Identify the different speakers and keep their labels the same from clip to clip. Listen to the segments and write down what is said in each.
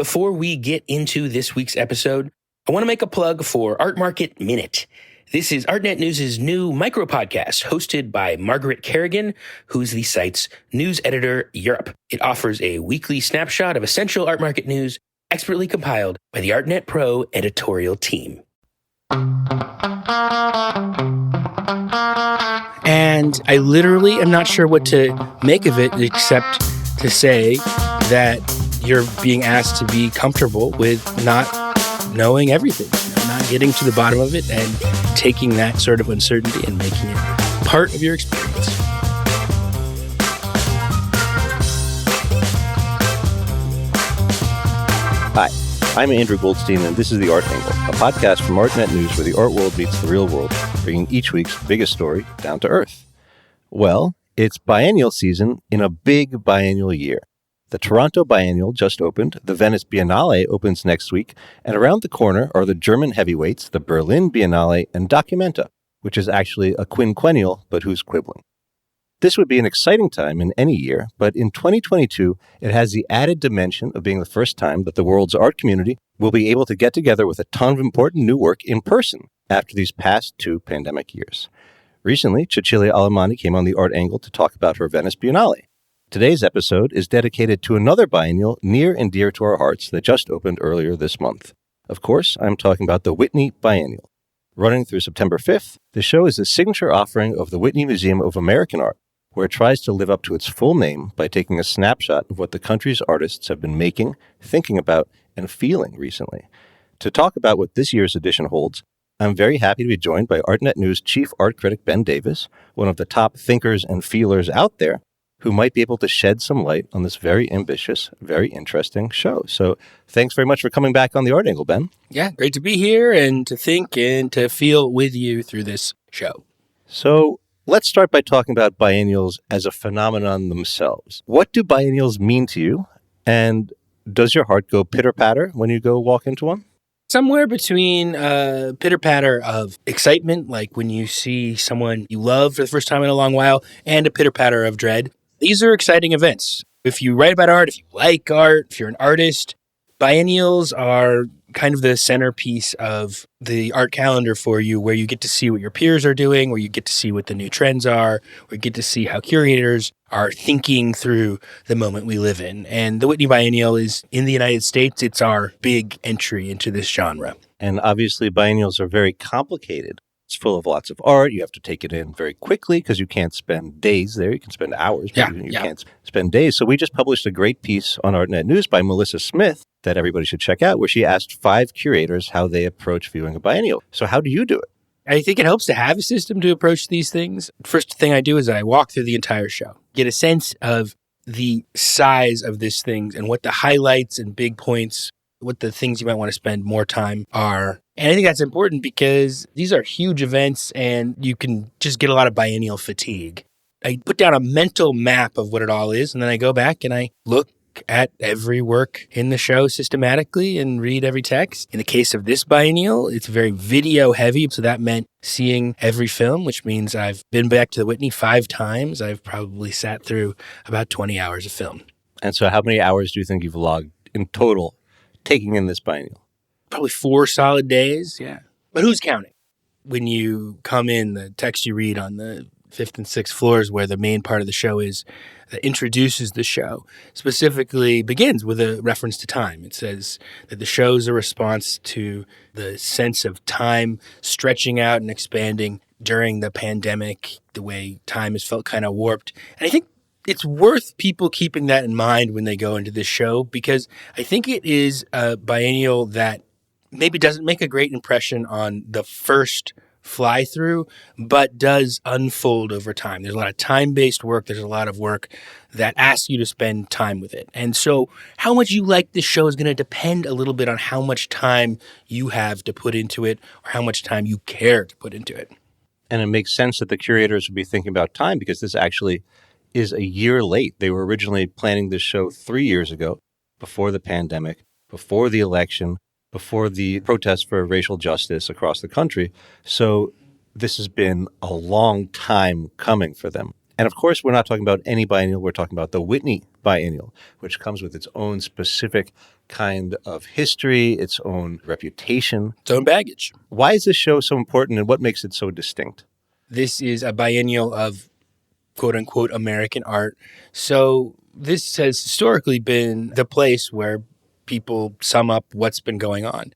Speaker 1: Before we get into this week's episode, I want to make a plug for Art Market Minute. This is Artnet News' new micro-podcast hosted by Margaret Kerrigan, who's the site's news editor Europe. It offers a weekly snapshot of essential art market news expertly compiled by the Artnet Pro editorial team. And I literally am not sure what to make of it except to say that you're being asked to be comfortable with not knowing everything, not getting to the bottom of it and taking that sort of uncertainty and making it part of your experience.
Speaker 2: Hi, I'm Andrew Goldstein, and this is The Art Angle, a podcast from Artnet News where the art world meets the real world, bringing each week's biggest story down to earth. Well, it's biennial season in a big biennial year. The Toronto Biennial just opened, the Venice Biennale opens next week, and around the corner are the German heavyweights, the Berlin Biennale and Documenta, which is actually a quinquennial, but who's quibbling. This would be an exciting time in any year, but in 2022, it has the added dimension of being the first time that the world's art community will be able to get together with a ton of important new work in person after these past 2 pandemic years. Recently, Cecilia Alemani came on the Art Angle to talk about her Venice Biennale. Today's episode is dedicated to another biennial near and dear to our hearts that just opened earlier this month. Of course, I'm talking about the Whitney Biennial. Running through September 5th, the show is a signature offering of the Whitney Museum of American Art, where it tries to live up to its full name by taking a snapshot of what the country's artists have been making, thinking about, and feeling recently. To talk about what this year's edition holds, I'm very happy to be joined by Artnet News chief art critic Ben Davis, one of the top thinkers and feelers out there, who might be able to shed some light on this very ambitious, very interesting show. So thanks very much for coming back on the Art Angle, Ben.
Speaker 1: Yeah, great to be here and to think and to feel with you through this show.
Speaker 2: So let's start by talking about biennials as a phenomenon themselves. What do biennials mean to you? And does your heart go pitter-patter when you go walk into one?
Speaker 1: Somewhere between pitter-patter of excitement, like when you see someone you love for the first time in a long while, and a pitter-patter of dread. These are exciting events. If you write about art, if you like art, if you're an artist, biennials are kind of the centerpiece of the art calendar for you, where you get to see what your peers are doing, where you get to see what the new trends are, where you get to see how curators are thinking through the moment we live in. And the Whitney Biennial is, in the United States, it's our big entry into this genre.
Speaker 2: And obviously, biennials are very complicated. It's full of lots of art. You have to take it in very quickly because you can't spend days there. You can spend hours, but you can't spend days. So we just published a great piece on Artnet News by Melissa Smith that everybody should check out, where she asked 5 curators how they approach viewing a biennial. So how do you do it?
Speaker 1: I think it helps to have a system to approach these things. First thing I do is I walk through the entire show, get a sense of the size of this thing and what the highlights and big points, what the things you might want to spend more time are. And I think that's important because these are huge events and you can just get a lot of biennial fatigue. I put down a mental map of what it all is, and then I go back and I look at every work in the show systematically and read every text. In the case of this biennial, it's very video heavy, so that meant seeing every film, which means I've been back to the Whitney 5 times. I've probably sat through about 20 hours of film.
Speaker 2: And so how many hours do you think you've logged in total taking in this biennial?
Speaker 1: Probably 4 solid days, yeah. But who's counting? When you come in, the text you read on the 5th and 6th floors, where the main part of the show is, that introduces the show, specifically begins with a reference to time. It says that the show is a response to the sense of time stretching out and expanding during the pandemic, the way time has felt kind of warped. And I think it's worth people keeping that in mind when they go into this show, because I think it is a biennial that maybe doesn't make a great impression on the first fly through, but does unfold over time. There's a lot of time-based work. There's a lot of work that asks you to spend time with it. And so how much you like this show is going to depend a little bit on how much time you have to put into it or how much time you care to put into it.
Speaker 2: And it makes sense that the curators would be thinking about time because this actually is a year late. They were originally planning this show 3 years ago, before the pandemic, before the election, before the protests for racial justice across the country. So this has been a long time coming for them. And of course, we're not talking about any biennial. We're talking about the Whitney Biennial, which comes with its own specific kind of history, its own reputation.
Speaker 1: Its own baggage.
Speaker 2: Why is this show so important and what makes it so distinct?
Speaker 1: This is a biennial of quote-unquote American art. So this has historically been the place where people sum up what's been going on.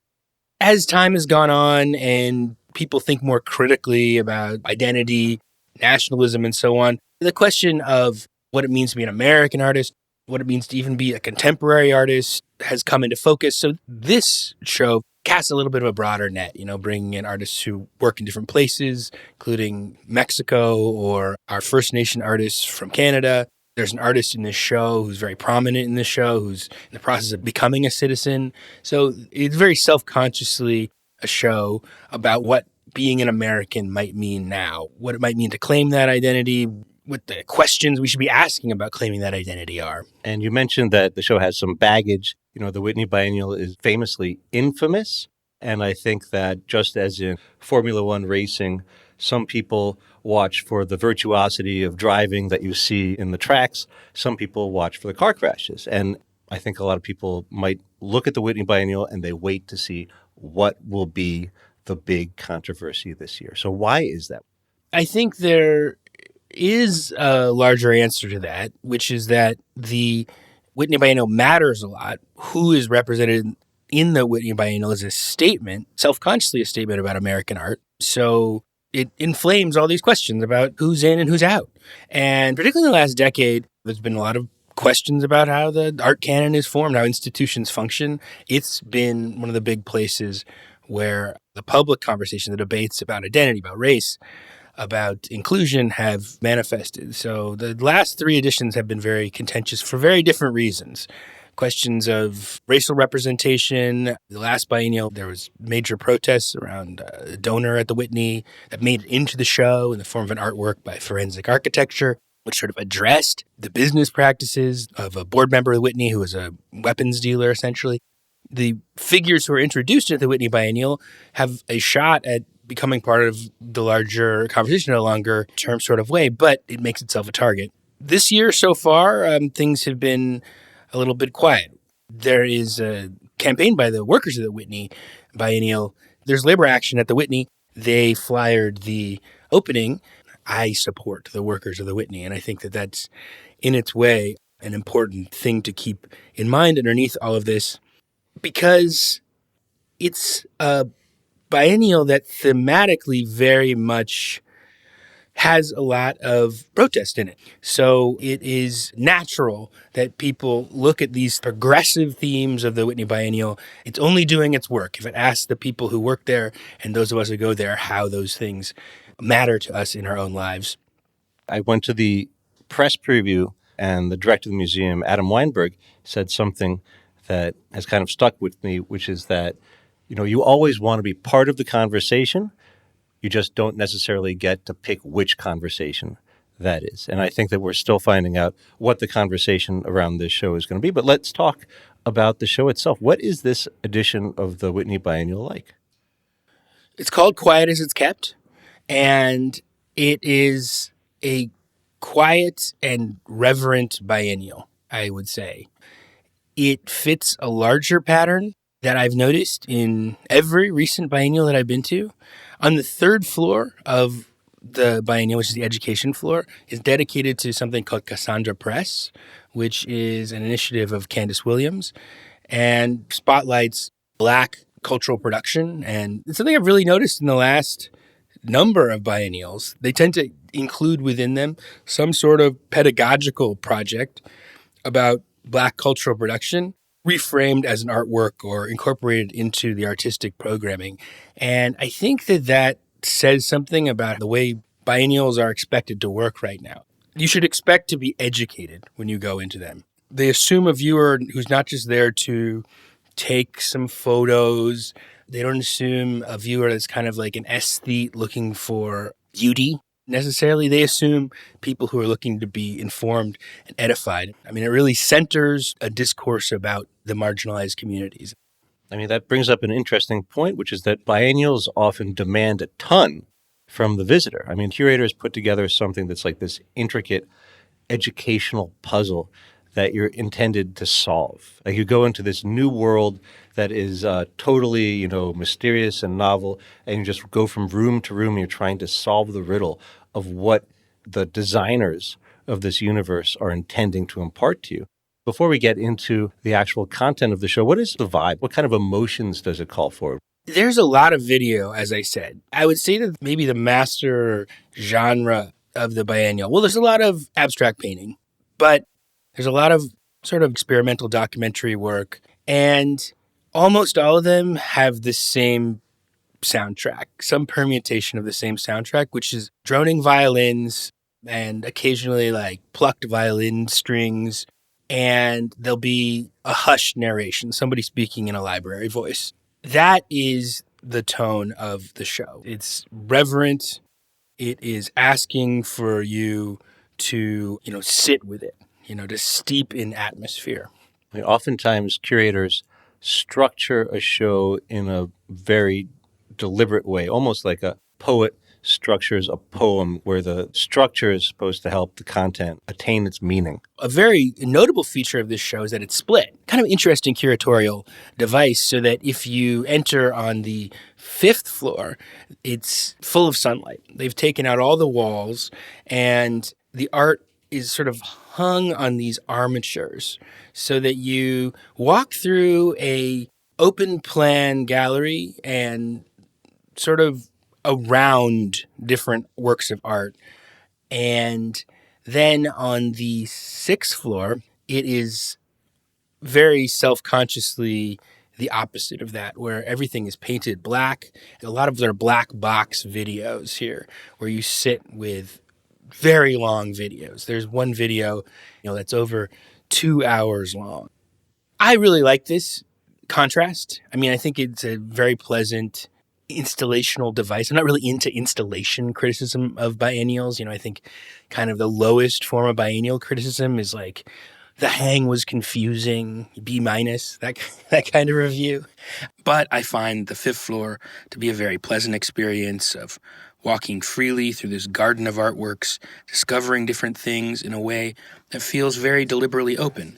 Speaker 1: As time has gone on and people think more critically about identity, nationalism, and so on, the question of what it means to be an American artist, what it means to even be a contemporary artist has come into focus. So this show casts a little bit of a broader net, bringing in artists who work in different places, including Mexico or our First Nation artists from Canada. There's an artist in this show who's very prominent in this show, who's in the process of becoming a citizen. So it's very self-consciously a show about what being an American might mean now, what it might mean to claim that identity, what the questions we should be asking about claiming that identity are.
Speaker 2: And you mentioned that the show has some baggage. The Whitney Biennial is famously infamous. And I think that just as in Formula One racing, some people watch for the virtuosity of driving that you see in the tracks. Some people watch for the car crashes. And I think a lot of people might look at the Whitney Biennial and they wait to see what will be the big controversy this year. So why is that?
Speaker 1: I think there is a larger answer to that, which is that the Whitney Biennial matters a lot. Who is represented in the Whitney Biennial is a statement, self-consciously a statement about American art. So it inflames all these questions about who's in and who's out. And particularly in the last decade, there's been a lot of questions about how the art canon is formed, how institutions function. It's been one of the big places where the public conversation, the debates about identity, about race, about inclusion have manifested. So the last three editions have been very contentious for very different reasons. Questions of racial representation. The last biennial, there was major protests around a donor at the Whitney that made it into the show in the form of an artwork by Forensic Architecture, which sort of addressed the business practices of a board member of the Whitney who was a weapons dealer, essentially. The figures who are introduced at the Whitney Biennial have a shot at becoming part of the larger conversation in a longer term sort of way, but it makes itself a target. This year so far, things have been a little bit quiet. There is a campaign by the workers of the Whitney Biennial. There's labor action at the Whitney. They flyered the opening. I support the workers of the Whitney, and I think that that's in its way an important thing to keep in mind underneath all of this, because it's a biennial that thematically very much has a lot of protest in it. So it is natural that people look at these progressive themes of the Whitney Biennial. It's only doing its work if it asks the people who work there and those of us who go there how those things matter to us in our own lives.
Speaker 2: I went to the press preview and the director of the museum, Adam Weinberg, said something that has kind of stuck with me, which is that, you always want to be part of the conversation. You just don't necessarily get to pick which conversation that is. And I think that we're still finding out what the conversation around this show is going to be. But let's talk about the show itself. What is this edition of the Whitney Biennial like?
Speaker 1: It's called Quiet as It's Kept, and it is a quiet and reverent biennial, I would say. It fits a larger pattern that I've noticed in every recent biennial that I've been to. On the third floor of the biennial, which is the education floor, is dedicated to something called Cassandra Press, which is an initiative of Candace Williams and spotlights Black cultural production. And it's something I've really noticed in the last number of biennials. They tend to include within them some sort of pedagogical project about Black cultural production, reframed as an artwork or incorporated into the artistic programming. And I think that that says something about the way biennials are expected to work right now. You should expect to be educated when you go into them. They assume a viewer who's not just there to take some photos. They don't assume a viewer that's kind of like an aesthete looking for beauty necessarily. They assume people who are looking to be informed and edified. I mean, it really centers a discourse about the marginalized communities.
Speaker 2: I mean, that brings up an interesting point, which is that biennials often demand a ton from the visitor. I mean, curators put together something that's like this intricate educational puzzle that you're intended to solve. Like you go into this new world that is totally, mysterious and novel, and you just go from room to room. And you're trying to solve the riddle of what the designers of this universe are intending to impart to you. Before we get into the actual content of the show, what is the vibe? What kind of emotions does it call for?
Speaker 1: There's a lot of video, as I said. I would say that maybe the master genre of the biennial, well, there's a lot of abstract painting, but there's a lot of sort of experimental documentary work, and almost all of them have the same soundtrack, some permutation of the same soundtrack, which is droning violins and occasionally like plucked violin strings, and there'll be a hushed narration, somebody speaking in a library voice. That is the tone of the show. It's reverent. It is asking for you to, sit with it, to steep in atmosphere.
Speaker 2: I mean, oftentimes curators structure a show in a very deliberate way, almost like a poet structures a poem where the structure is supposed to help the content attain its meaning.
Speaker 1: A very notable feature of this show is that it's split. Kind of interesting curatorial device, so that if you enter on the 5th floor, it's full of sunlight. They've taken out all the walls, and the art is sort of hung on these armatures so that you walk through a open plan gallery and sort of around different works of art. And then on the 6th floor, it is very self-consciously the opposite of that, where everything is painted black. A lot of their black box videos here, where you sit with very long videos. There's one video, that's over 2 hours long. I really like this contrast. I mean, I think it's a very pleasant installational device. I'm not really into installation criticism of biennials. I think kind of the lowest form of biennial criticism is like the hang was confusing, B-, that kind of review. But I find the 5th floor to be a very pleasant experience of walking freely through this garden of artworks, discovering different things in a way that feels very deliberately open.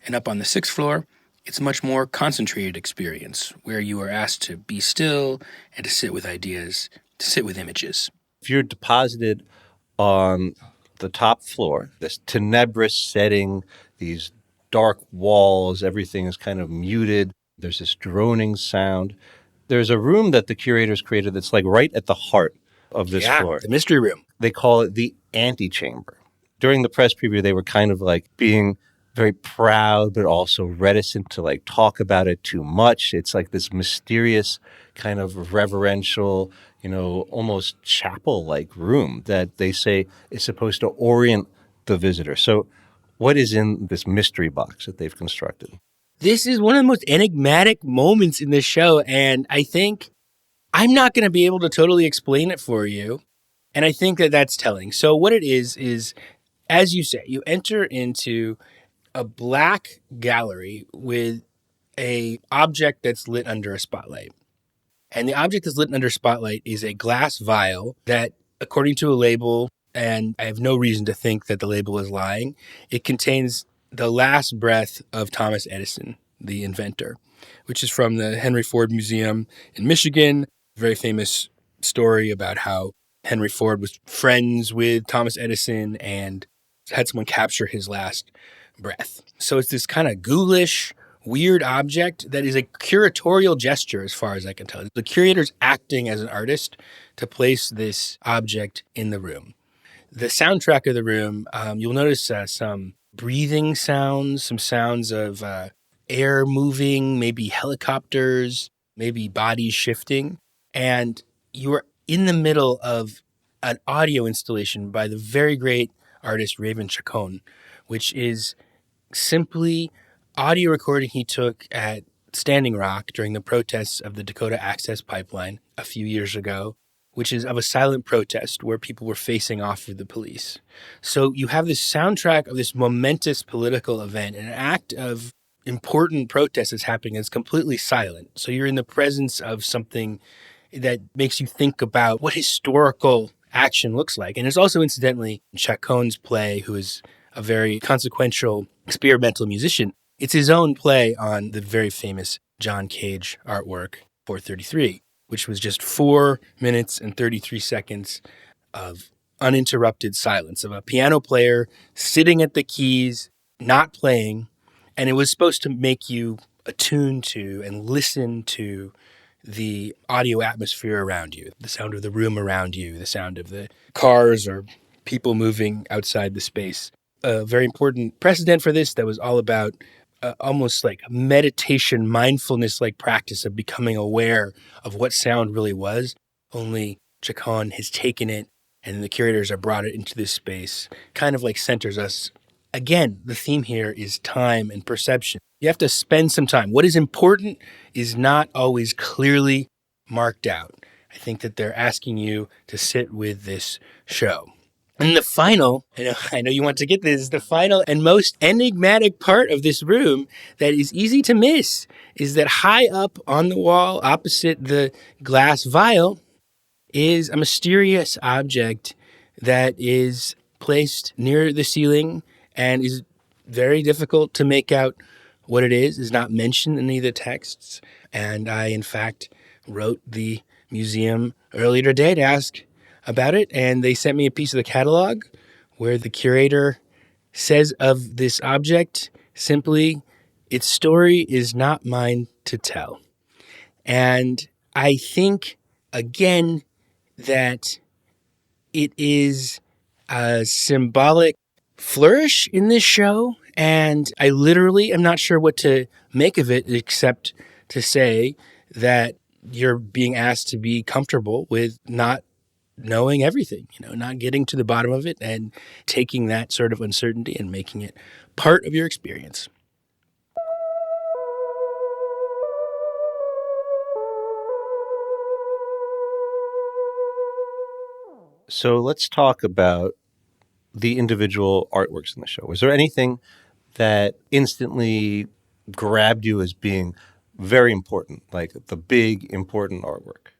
Speaker 1: And up on the 6th floor, it's a much more concentrated experience where you are asked to be still and to sit with ideas, to sit with images.
Speaker 2: If you're deposited on the top floor, this tenebrous setting, these dark walls, everything is kind of muted. There's this droning sound. There's a room that the curators created that's like right at the heart of this floor.
Speaker 1: The mystery room.
Speaker 2: They call it the antechamber. During the press preview, they were kind of like being very proud, but also reticent to like talk about it too much. It's like this mysterious kind of reverential, almost chapel-like room that they say is supposed to orient the visitor. So what is in this mystery box that they've constructed?
Speaker 1: This is one of the most enigmatic moments in this show, and I think I'm not going to be able to totally explain it for you, and I think that that's telling. So what it is, as you say, you enter into a black gallery with a object that's lit under a spotlight. And the object that's lit under a spotlight is a glass vial that, according to a label, and I have no reason to think that the label is lying, it contains the last breath of Thomas Edison, the inventor, which is from the Henry Ford Museum in Michigan. A very famous story about how Henry Ford was friends with Thomas Edison and had someone capture his last breath. So it's this kind of ghoulish, weird object that is a curatorial gesture, as far as I can tell. The curator's acting as an artist to place this object in the room. The soundtrack of the room, you'll notice some breathing sounds, some sounds of air moving, maybe helicopters, maybe bodies shifting. And you are in the middle of an audio installation by the very great artist Raven Chacon, which is simply audio recording he took at Standing Rock during the protests of the Dakota Access Pipeline a few years ago, which is of a silent protest where people were facing off with the police. So you have this soundtrack of this momentous political event, an act of important protest is happening, and it's completely silent. So you're in the presence of something that makes you think about what historical action looks like. And it's also, incidentally, Chacon's play, who is a very consequential experimental musician. It's his own play on the very famous John Cage artwork, 433, which was just 4 minutes and 33 seconds of uninterrupted silence of a piano player sitting at the keys, not playing. And it was supposed to make you attune to and listen to the audio atmosphere around you, the sound of the room around you, the sound of the cars or people moving outside the space. A very important precedent for this that was all about almost like a meditation, mindfulness-like practice of becoming aware of what sound really was. Only Chacon has taken it, and the curators have brought it into this space, kind of like centers us. Again, the theme here is time and perception. You have to spend some time. What is important is not always clearly marked out. I think that they're asking you to sit with this show. And the final, I know you want to get this, the final and most enigmatic part of this room that is easy to miss is that high up on the wall opposite the glass vial is a mysterious object that is placed near the ceiling and is very difficult to make out what it is not mentioned in any of the texts. And I, in fact, wrote the museum earlier today to ask about it, and they sent me a piece of the catalog where the curator says of this object simply, its story is not mine to tell. And I think, again, that it is a symbolic flourish in this show, and I literally am not sure what to make of it except to say that you're being asked to be comfortable with not knowing everything, not getting to the bottom of it and taking that sort of uncertainty and making it part of your experience.
Speaker 2: So let's talk about the individual artworks in the show. Was there anything that instantly grabbed you as being very important, like the big, important artwork?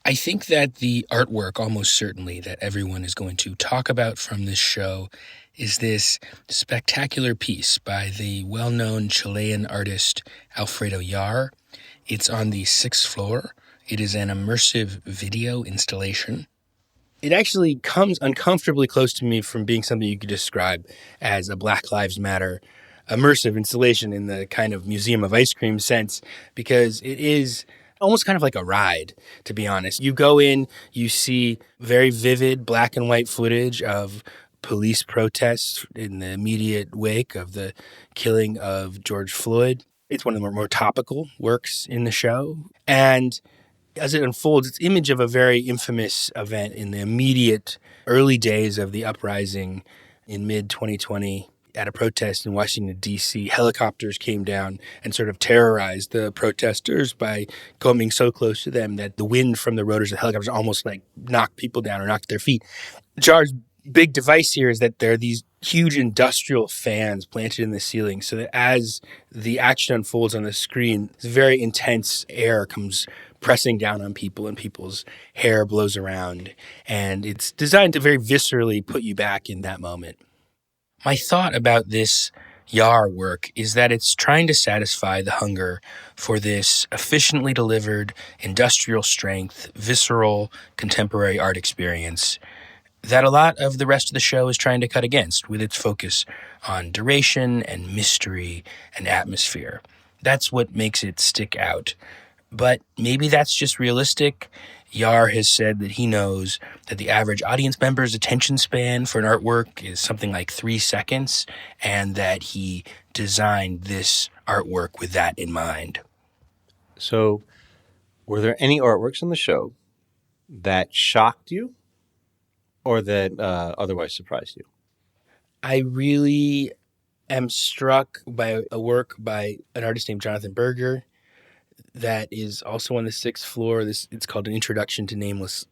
Speaker 1: I think that the artwork, almost certainly, that everyone is going to talk about from this show is this spectacular piece by the well-known Chilean artist Alfredo Yar. It's on the 6th floor. It is an immersive video installation. It actually comes uncomfortably close to me from being something you could describe as a Black Lives Matter immersive installation in the kind of Museum of Ice Cream sense, because it is almost kind of like a ride, to be honest. You go in, you see very vivid black and white footage of police protests in the immediate wake of the killing of George Floyd. It's one of the more topical works in the show. And as it unfolds, it's image of a very infamous event in the immediate early days of the uprising in mid-2020 at a protest in Washington, D.C. Helicopters came down and sort of terrorized the protesters by coming so close to them that the wind from the rotors of the helicopters almost like knocked people down or knocked their feet. Jar's big device here is that there are these huge industrial fans planted in the ceiling so that as the action unfolds on the screen, this very intense air comes pressing down on people and people's hair blows around. And it's designed to very viscerally put you back in that moment. My thought about this Yar work is that it's trying to satisfy the hunger for this efficiently delivered, industrial strength, visceral, contemporary art experience that a lot of the rest of the show is trying to cut against with its focus on duration and mystery and atmosphere. That's what makes it stick out. But maybe that's just realistic. Yar has said that he knows that the average audience member's attention span for an artwork is something like 3 seconds, and that he designed this artwork with that in mind.
Speaker 2: So, were there any artworks in the show that shocked you or that otherwise surprised you?
Speaker 1: I really am struck by a work by an artist named Jonathan Berger that is also on the 6th floor. It's called An Introduction to Nameless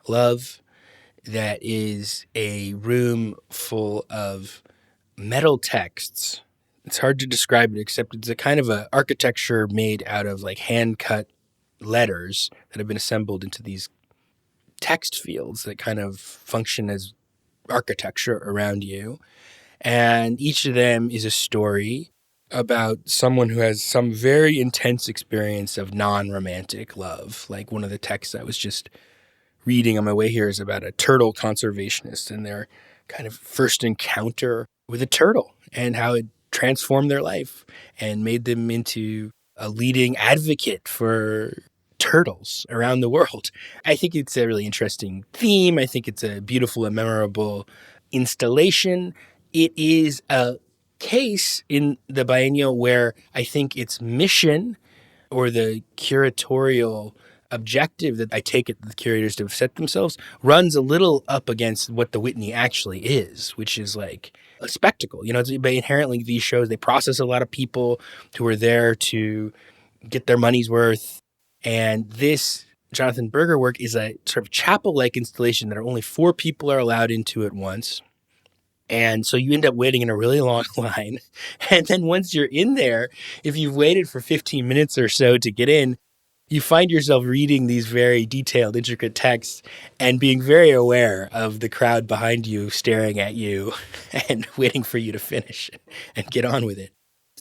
Speaker 1: Love. That is a room full of metal texts. It's hard to describe it, except it's a kind of a architecture made out of like hand-cut letters that have been assembled into these text fields that kind of function as architecture around you. And each of them is a story about someone who has some very intense experience of non-romantic love. Like one of the texts I was just reading on my way here is about a turtle conservationist and their kind of first encounter with a turtle and how it transformed their life and made them into a leading advocate for turtles around the world. I think it's a really interesting theme. I think it's a beautiful and memorable installation. It is a case in the biennial where I think its mission or the curatorial objective that I take it the curators to have set themselves runs a little up against what the Whitney actually is, which is like a spectacle. You know, it's, inherently these shows, they process a lot of people who are there to get their money's worth. And this Jonathan Berger work is a sort of chapel-like installation that only 4 people are allowed into at once. And so you end up waiting in a really long line. And then once you're in there, if you've waited for 15 minutes or so to get in, you find yourself reading these very detailed, intricate texts and being very aware of the crowd behind you staring at you and waiting for you to finish and get on with it.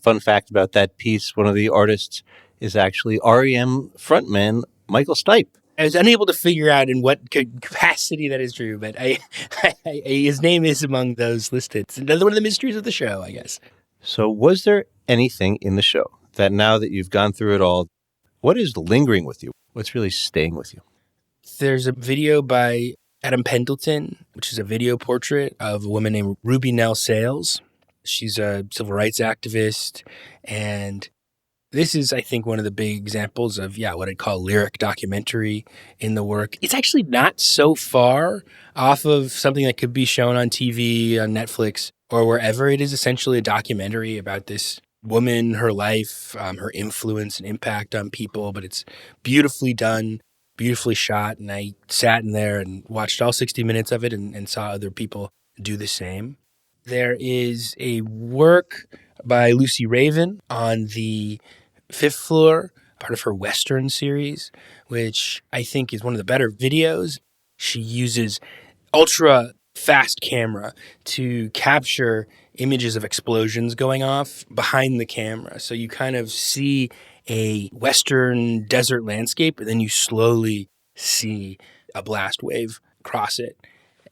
Speaker 2: Fun fact about that piece, one of the artists is actually REM frontman Michael Stipe.
Speaker 1: I was unable to figure out in what capacity that is true, but his name is among those listed. It's another one of the mysteries of the show, I guess.
Speaker 2: So was there anything in the show that now that you've gone through it all, what is lingering with you? What's really staying with you?
Speaker 1: There's a video by Adam Pendleton, which is a video portrait of a woman named Ruby Nell Sales. She's a civil rights activist, and this is, I think, one of the big examples of, what I'd call lyric documentary in the work. It's actually not so far off of something that could be shown on TV, on Netflix, or wherever. It is essentially a documentary about this woman, her life, her influence and impact on people, but it's beautifully done, beautifully shot, and I sat in there and watched all 60 minutes of it and saw other people do the same. There is a work by Lucy Raven on the 5th floor, part of her Western series, which I think is one of the better videos. She uses ultra fast camera to capture images of explosions going off behind the camera. So you kind of see a Western desert landscape, and then you slowly see a blast wave cross it.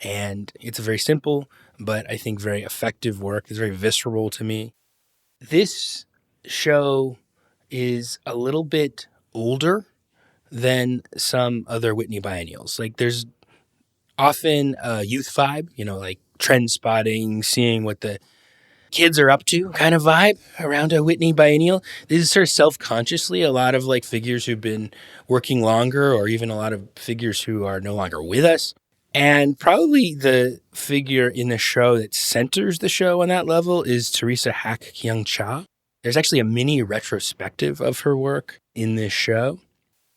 Speaker 1: And it's a very simple, but I think very effective work. It's very visceral to me. This show is a little bit older than some other Whitney Biennials. Like there's often a youth vibe, like trend spotting, seeing what the kids are up to kind of vibe around a Whitney Biennial. This is sort of self-consciously a lot of like figures who've been working longer, or even a lot of figures who are no longer with us. And probably the figure in the show that centers the show on that level is Teresa Hack Kyung Cha. There's actually a mini retrospective of her work in this show.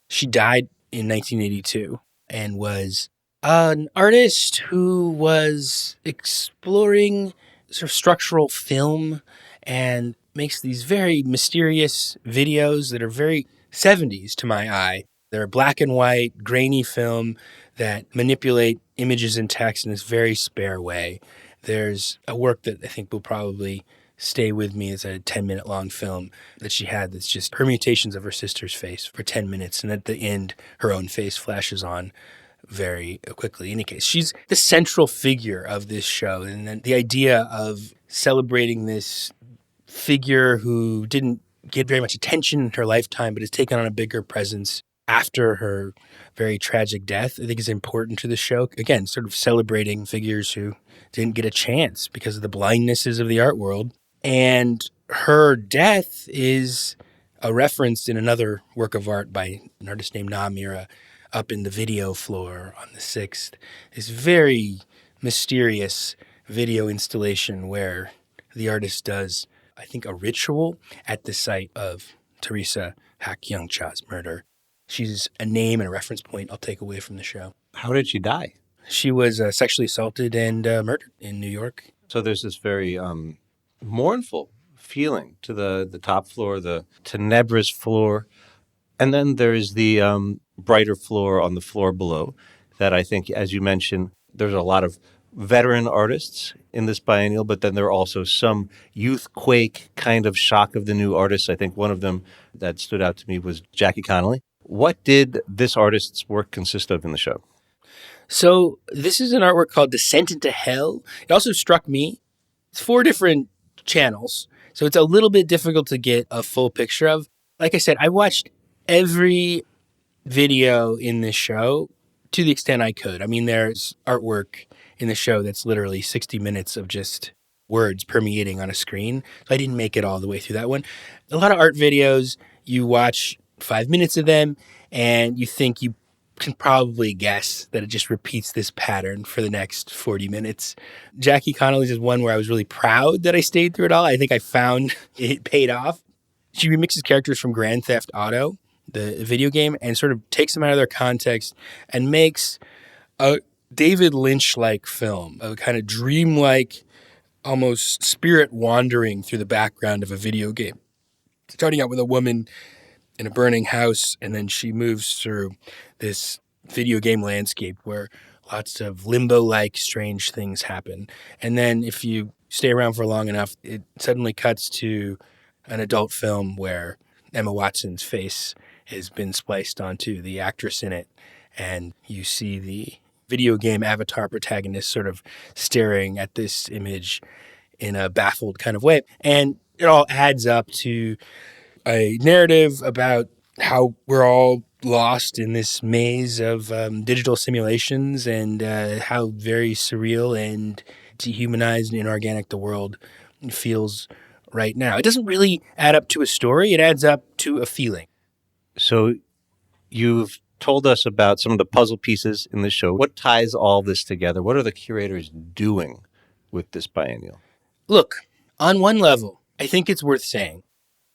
Speaker 1: She died in 1982 and was an artist who was exploring sort of structural film and makes these very mysterious videos that are very 70s to my eye. They're black and white, grainy film that manipulate images and text in this very spare way. There's a work that I think will probably stay with me as a 10-minute long film that she had that's just permutations of her sister's face for 10 minutes. And at the end, her own face flashes on very quickly. In any case, she's the central figure of this show. And then the idea of celebrating this figure who didn't get very much attention in her lifetime, but has taken on a bigger presence after her very tragic death, I think is important to the show. Again, sort of celebrating figures who didn't get a chance because of the blindnesses of the art world. And her death is a reference in another work of art by an artist named Na Mira up in the video floor on the 6th. This very mysterious video installation where the artist does, I think, a ritual at the site of Teresa Hack Kyung Cha's murder. She's a name and a reference point I'll take away from the show.
Speaker 2: How did she die?
Speaker 1: She was sexually assaulted and murdered in New York.
Speaker 2: So there's this very mournful feeling to the top floor, the tenebrous floor. And then there's the brighter floor on the floor below that I think, as you mentioned, there's a lot of veteran artists in this biennial, but then there are also some youthquake kind of shock of the new artists. I think one of them that stood out to me was Jackie Connolly. What did this artist's work consist of in the show?
Speaker 1: So this is an artwork called Descent into Hell. It also struck me. It's 4 different channels, so it's a little bit difficult to get a full picture of. Like I said, I watched every video in this show to the extent I could. I mean, there's artwork in the show that's literally 60 minutes of just words permeating on a screen. So I didn't make it all the way through that one. A lot of art videos, you watch 5 minutes of them and you think you can probably guess that it just repeats this pattern for the next 40 minutes. Jackie Connolly's is one where I was really proud that I stayed through it all. I think I found it paid off. She remixes characters from Grand Theft Auto, the video game, and sort of takes them out of their context and makes a David Lynch-like film, a kind of dreamlike, almost spirit wandering through the background of a video game. Starting out with a woman in a burning house, and then she moves through this video game landscape where lots of limbo-like strange things happen. And then if you stay around for long enough, it suddenly cuts to an adult film where Emma Watson's face has been spliced onto the actress in it, and you see the video game avatar protagonist sort of staring at this image in a baffled kind of way. And it all adds up to a narrative about how we're all lost in this maze of digital simulations and how very surreal and dehumanized and inorganic the world feels right now. It doesn't really add up to a story. It adds up to a feeling.
Speaker 2: So you've told us about some of the puzzle pieces in the show. What ties all this together? What are the curators doing with this biennial?
Speaker 1: Look, on one level, I think it's worth saying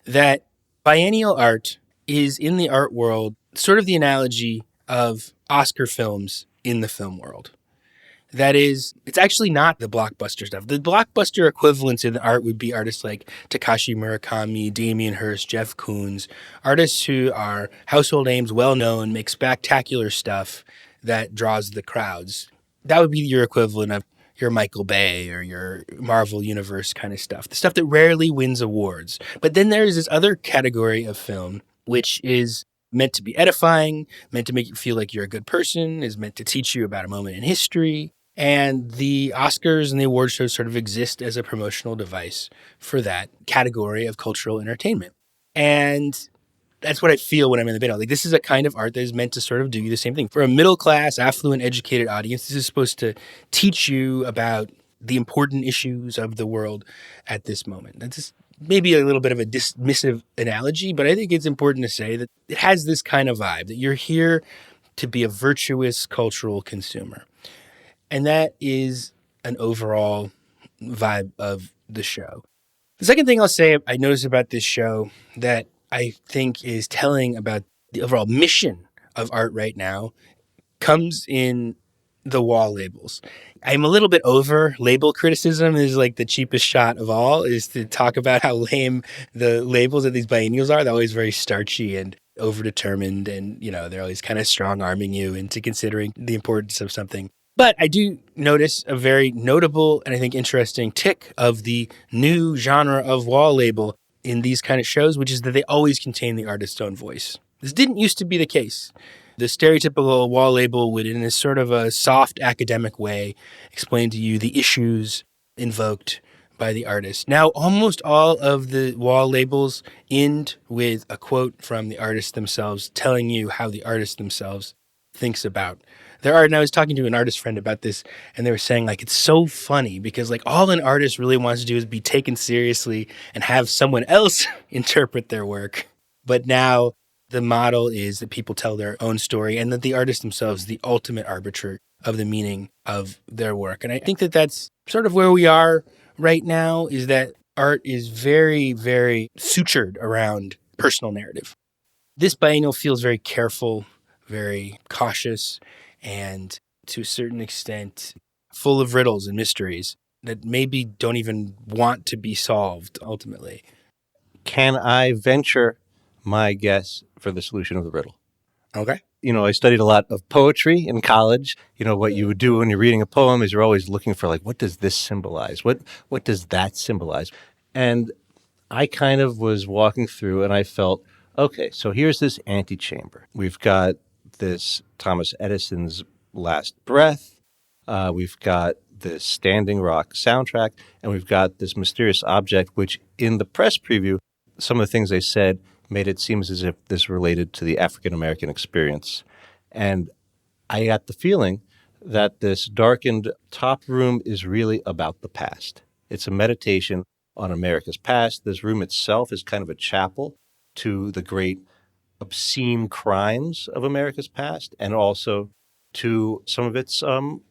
Speaker 1: that biennial art is in the art world sort of the analogy of Oscar films in the film world. That is, it's actually not the blockbuster stuff. The blockbuster equivalents in the art would be artists like Takashi Murakami, Damien Hirst, Jeff Koons, artists who are household names, well-known, make spectacular stuff that draws the crowds. That would be your equivalent of your Michael Bay or your Marvel Universe kind of stuff, the stuff that rarely wins awards. But then there's this other category of film, which is meant to be edifying, meant to make you feel like you're a good person, is meant to teach you about a moment in history. And the Oscars and the award shows sort of exist as a promotional device for that category of cultural entertainment. And that's what I feel when I'm in the Biennale. Like, this is a kind of art that is meant to sort of do the same thing. For a middle-class, affluent, educated audience, this is supposed to teach you about the important issues of the world at this moment. That's just maybe a little bit of a dismissive analogy, but I think it's important to say that it has this kind of vibe, that you're here to be a virtuous cultural consumer. And that is an overall vibe of the show. The second thing I'll say I noticed about this show that I think is telling about the overall mission of art right now comes in the wall labels. I'm a little bit over label criticism. Is like the cheapest shot of all is to talk about how lame the labels of these biennials are. They're always very starchy and overdetermined, and they're always kind of strong-arming you into considering the importance of something. But I do notice a very notable and I think interesting tick of the new genre of wall label in these kind of shows, which is that they always contain the artist's own voice. This didn't used to be the case. The stereotypical wall label would, in this sort of a soft academic way, explain to you the issues invoked by the artist. Now, almost all of the wall labels end with a quote from the artist themselves telling you how the artist themselves thinks about their art. And I was talking to an artist friend about this, and they were saying, like, it's so funny because, like, all an artist really wants to do is be taken seriously and have someone else interpret their work. But now the model is that people tell their own story and that the artist themselves is the ultimate arbiter of the meaning of their work. And I think that that's sort of where we are right now, is that art is very, very sutured around personal narrative. This biennial feels very careful, very cautious, and to a certain extent full of riddles and mysteries that maybe don't even want to be solved ultimately.
Speaker 2: Can I venture my guess for the solution of the riddle.
Speaker 1: Okay.
Speaker 2: I studied a lot of poetry in college. What you would do when you're reading a poem is you're always looking for, like, what does this symbolize? What does that symbolize? And I kind of was walking through and I felt, okay, so here's this antechamber. We've got this Thomas Edison's last breath. We've got this Standing Rock soundtrack, and we've got this mysterious object, which in the press preview, some of the things they said made it seem as if this related to the African-American experience. And I got the feeling that this darkened top room is really about the past. It's a meditation on America's past. This room itself is kind of a chapel to the great obscene crimes of America's past, and also to some of its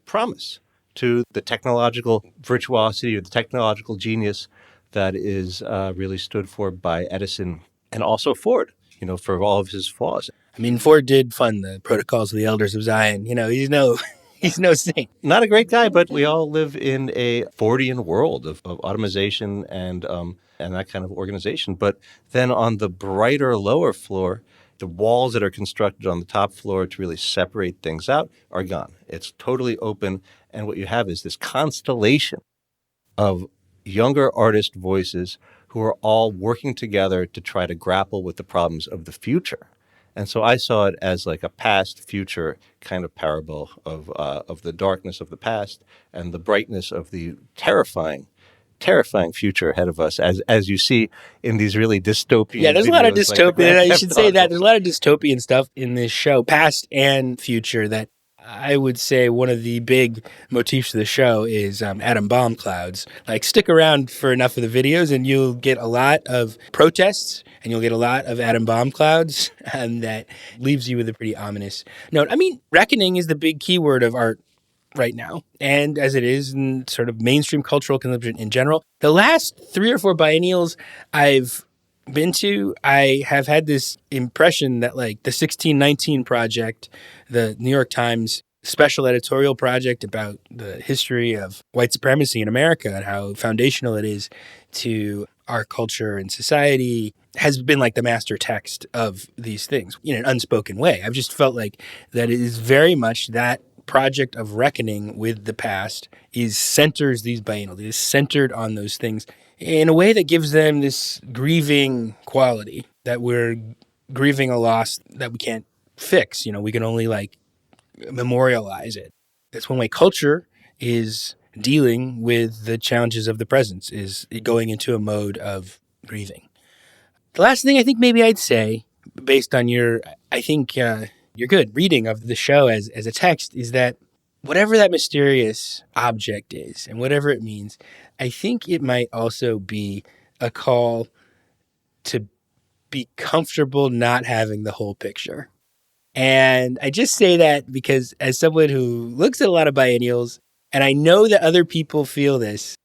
Speaker 2: promise, to the technological virtuosity or the technological genius that is really stood for by Edison and also Ford, for all of his flaws.
Speaker 1: I mean, Ford did fund the Protocols of the Elders of Zion. He's no saint.
Speaker 2: Not a great guy, but we all live in a Fordian world of automation and that kind of organization. But then on the brighter lower floor, the walls that are constructed on the top floor to really separate things out are gone. It's totally open, and what you have is this constellation of younger artist voices who are all working together to try to grapple with the problems of the future. And so I saw it as like a past-future kind of parable of the darkness of the past and the brightness of the terrifying future ahead of us, as you see in these really dystopian.
Speaker 1: Yeah, there's a lot of dystopian.
Speaker 2: Like
Speaker 1: you should say that there's a lot of dystopian stuff in this show, past and future. That I would say one of the big motifs of the show is atom bomb clouds. Like, stick around for enough of the videos, and you'll get a lot of protests, and you'll get a lot of atom bomb clouds, and that leaves you with a pretty ominous note. I mean, reckoning is the big keyword of art right now, and as it is in sort of mainstream cultural consumption in general. The last 3 or 4 biennials I've been to, I have had this impression that, like, the 1619 project, the New York Times special editorial project about the history of white supremacy in America and how foundational it is to our culture and society, has been like the master text of these things in an unspoken way. I've just felt like that it is very much that project of reckoning with the past centers these biennials. It is centered on those things in a way that gives them this grieving quality, that we're grieving a loss that we can't fix. We can only memorialize it. That's one way culture is dealing with the challenges of the present, is going into a mode of grieving. The last thing I think maybe I'd say, based on your good reading of the show as a text, is that whatever that mysterious object is and whatever it means, I think it might also be a call to be comfortable not having the whole picture. And I just say that because as someone who looks at a lot of biennials, and I know that other people feel this,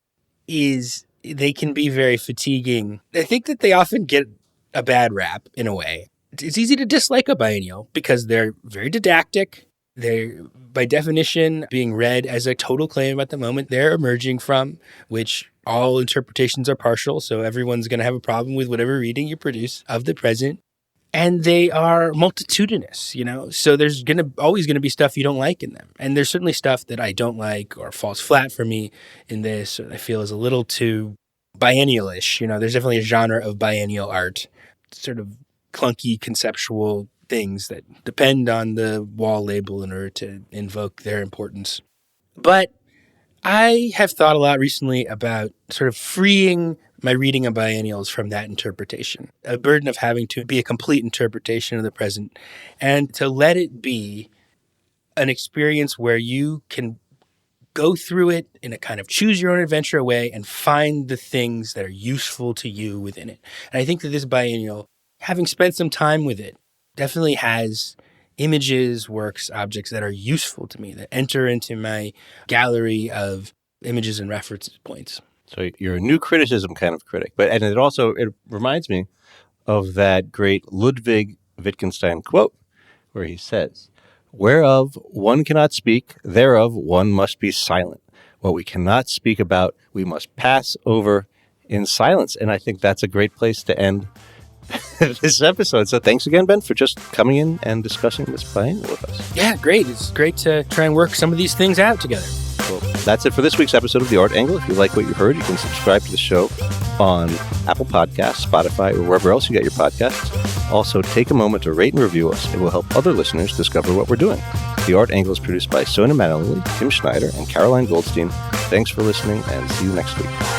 Speaker 1: is they can be very fatiguing. I think that they often get a bad rap in a way. It's easy to dislike a biennial because they're very didactic. They're, by definition, being read as a total claim about the moment they're emerging from, which all interpretations are partial, so everyone's going to have a problem with whatever reading you produce of the present. And they are multitudinous, so there's always going to be stuff you don't like in them. And there's certainly stuff that I don't like or falls flat for me in this, or I feel is a little too biennial-ish. There's definitely a genre of biennial art, sort of clunky conceptual things that depend on the wall label in order to invoke their importance. But I have thought a lot recently about sort of freeing my reading of biennials from that interpretation, a burden of having to be a complete interpretation of the present, and to let it be an experience where you can go through it in a kind of choose your own adventure way and find the things that are useful to you within it. And I think that this biennial, having spent some time with it, definitely has images, works, objects that are useful to me, that enter into my gallery of images and reference points.
Speaker 2: So you're a new criticism kind of critic. And it reminds me of that great Ludwig Wittgenstein quote where he says, "Whereof one cannot speak, thereof one must be silent. What we cannot speak about, we must pass over in silence." And I think that's a great place to end this episode. So thanks again, Ben, for just coming in and discussing this biennial with us.
Speaker 1: Yeah, great. It's great to try and work some of these things out together.
Speaker 2: Well, that's it for this week's episode of The Art Angle. If you like what you heard, you can subscribe to the show on Apple Podcasts, Spotify, or wherever else you get your podcasts. Also, take a moment to rate and review us. It will help other listeners discover what we're doing. The Art Angle is produced by Sonia Manley, Tim Schneider, and Caroline Goldstein. Thanks for listening, and see you next week.